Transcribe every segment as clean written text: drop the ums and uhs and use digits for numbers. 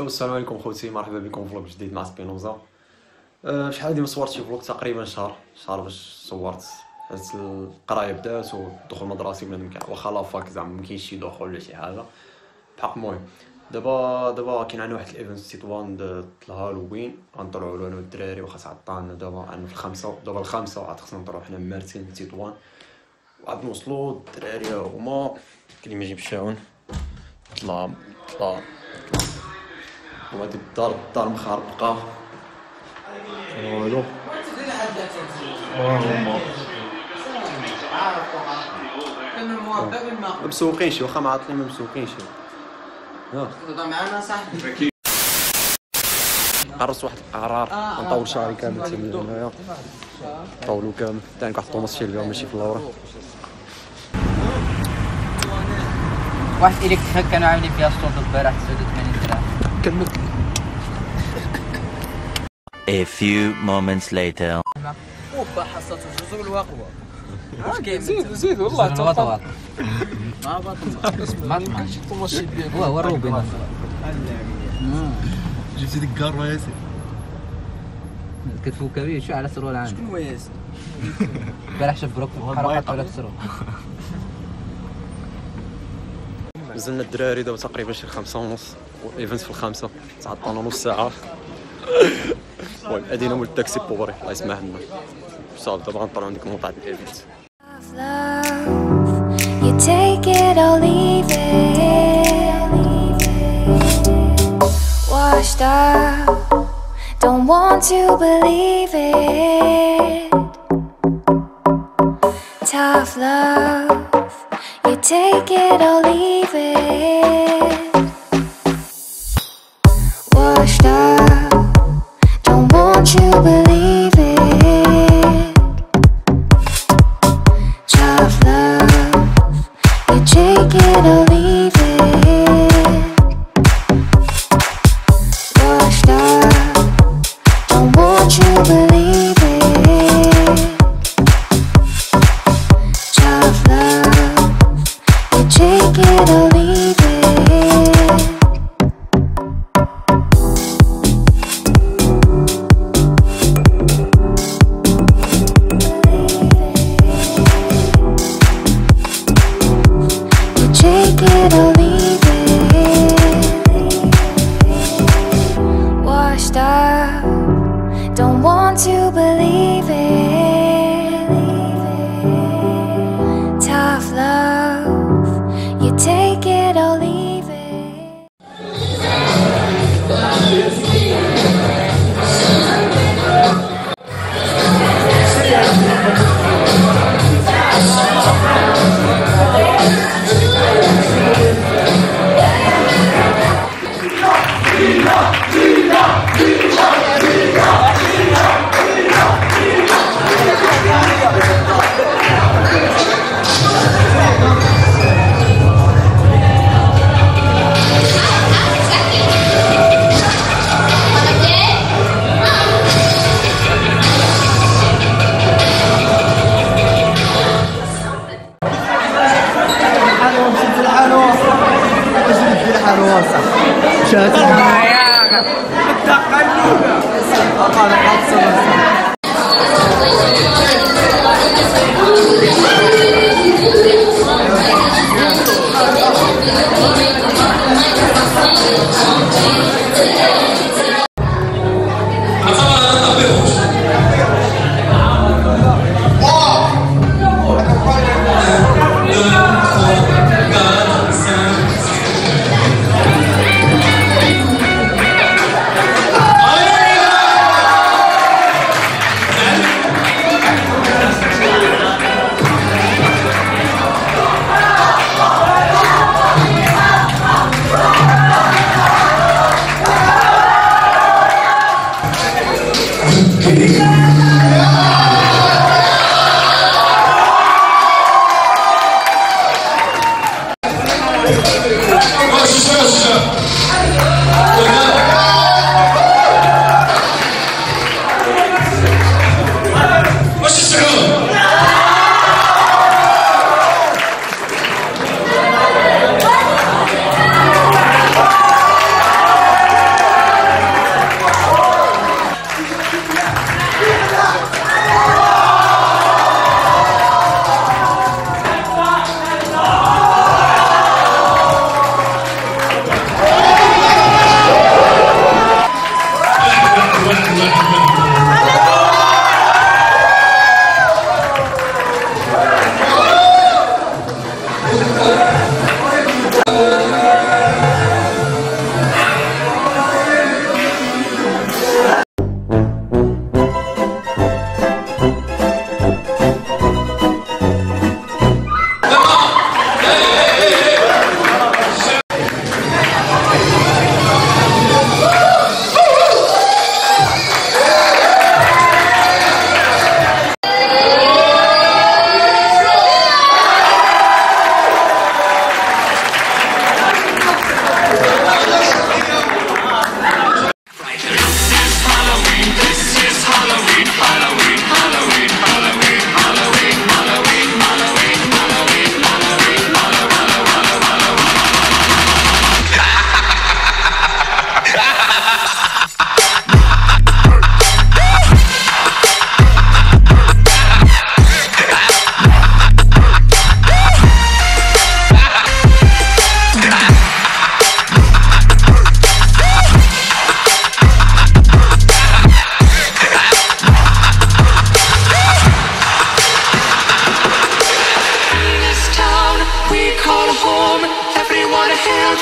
السلام عليكم خوتي، مرحبا بكم في فلوق جديد مع سبينوزا. شحال هادي ما صورتش فلوق، تقريبا شهر باش صورت. حيت القرايه بدات والدخول المدرسي بنادم واخا لافاك زعما مكاينش شي دخول ولا شي حاجه بحق. المهم دابا كاين عندنا واحد الايفنت تطوان د الهالوين، غنطلعوا له انا والدراري واخا تعطلنا دابا عندنا في الخمسه. دابا الخمسه عاد خصنا نطلعوا حنا مارسين لتطوان، وعاد نوصلوا الدراري هما كاين اللي ما يجيب الشاون طلع وهادي الدار مخربقه والو. ما مسوقينش، واخا معطلين ما مسوقينش. معنا صاحبي عرس واحد القرار غنطول شهري كامل تما هنايا، طولو كامل حتى عندك واحد الطوماس شي ماشي في اللورا. واحد الكتريك كانوا عاملين فيها الصوت البارح 89 درهم كمل. A few moments later. اوبا حصلت الجزر الواقوه. زيد والله تطوات ما كاينش الطوماس ديالك هو الروبين. جبتي ديك الكاروا ياسين كتفوكا بيه شو على سرول عندي. شكون هو ياسين؟ البارح شاف بروك حرقت على السرول. نزلنا الدراري دابا تقريبا شي 5:30 والايفنت في 5 تعطلنا نص ساعه. المهم ادينا مول التاكسي بوغري الله يسمح لنا صافي. دابا غنطلعوا عندكم مقطع الايفنت. You take it or leave it, washed up, don't want to believe it. Tough love, you take it or leave it. Washed up, don't want you believe it. Tough love, you take it or leave it. Washed up, don't want you believe it. Tough love, you take it or leave it. Take it or leave it. Washed up, don't want to believe it. Tough love, you take it or leave it.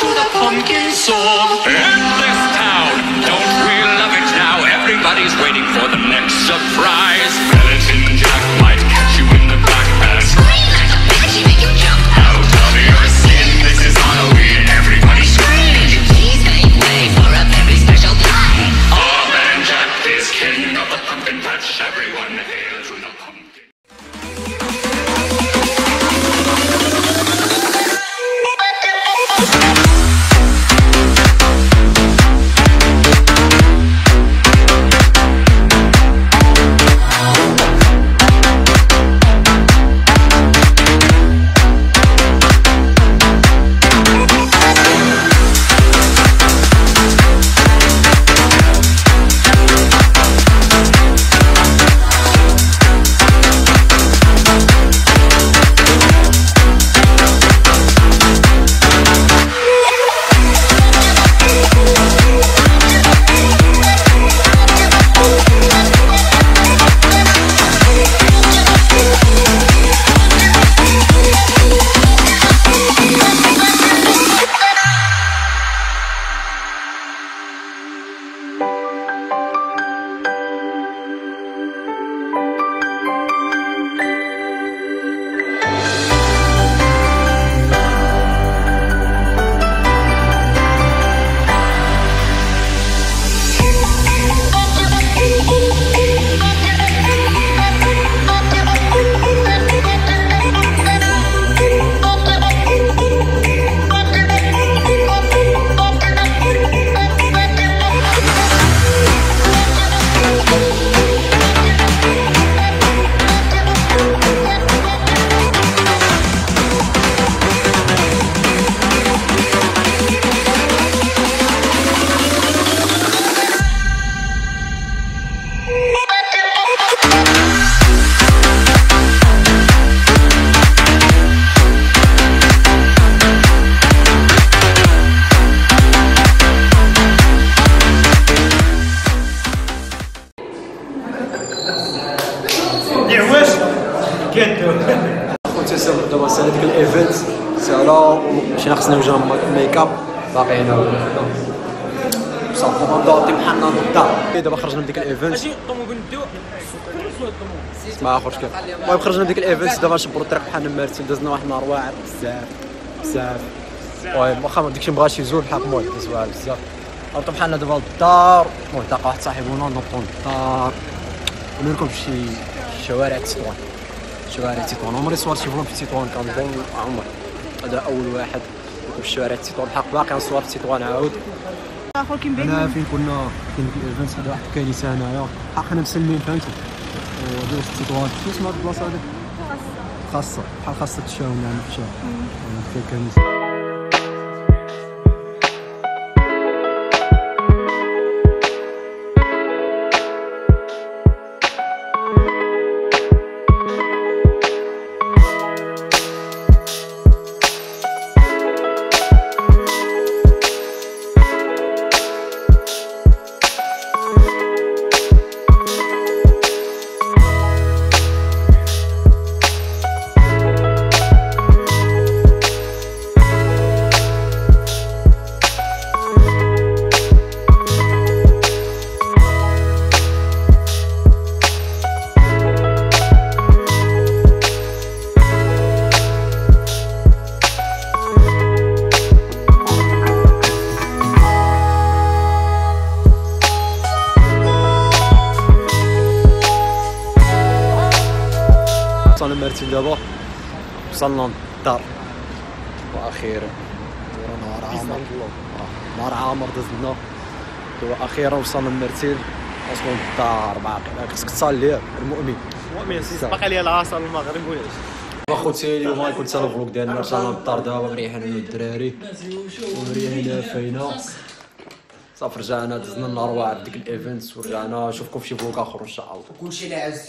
to the pumpkin song. In this town, don't we love it now? Everybody's waiting for the next surprise. Skeleton Jack might catch you in the back and scream like a banshee, make you jump out of your skin. This is Halloween, everybody scream. Please make way for a very special time. Oh man, Jack is king of the pumpkin patch. Everyone hail to the pumpkin. خوتي دابا سالا ديك الايفنت سالا مشينا خصنا وجهنا ميك اب باقي هنا صافي غندوطي بحالنا الدار. دابا خرجنا من ديك الايفنت ماشي الطوموبيل نديو ما اخرج كيف. المهم خرجنا من ديك الايفنت دابا نشبروا الطريق بحالنا مارسين دازنا واحد النهار واعر بزاف المهم واخا داكشي مبغاش يزول بحال المهم داز واعر بزاف. هبطوا بحالنا دابا للدار، المهم تلقى واحد صاحبنا نوضوا للدار ونوريكم في شي شوارع تطوان. شوارع تطوان عمري صورت شي فلوق في تطوان كنظن عمر هذا اول واحد في شوارع تطوان. بحق باقي نصور في تطوان عاود. انا فين كنا كاين الايفنت هذا واحد الكنيسه هنايا حق حنا مسلمين فهمتي. ودوز في تطوان شنو اسم هاد البلاصه هادي؟ خاصه بحال خاصه تشاو نعم تشاو في الكنيسه. وصلنا مرتين دابا وصلنا للدار واخيرا نهار عامر نهار عامر دزنا واخيرا وصلنا لمرتين وصلنا للدار. باقي خصك تصلي المؤمن باقي لي العصر المغرب وياش اخوتي اليوم غيكون حتى الفلوق ديالنا. وصلنا للدار دابا مريحين انا والدراري ومريحين فينا صافي. رجعنا دزنا النهار واحد ديك الايفنت ورجعنا. نشوفكم في شي فلوق اخر ان شاء الله. كلشي لعز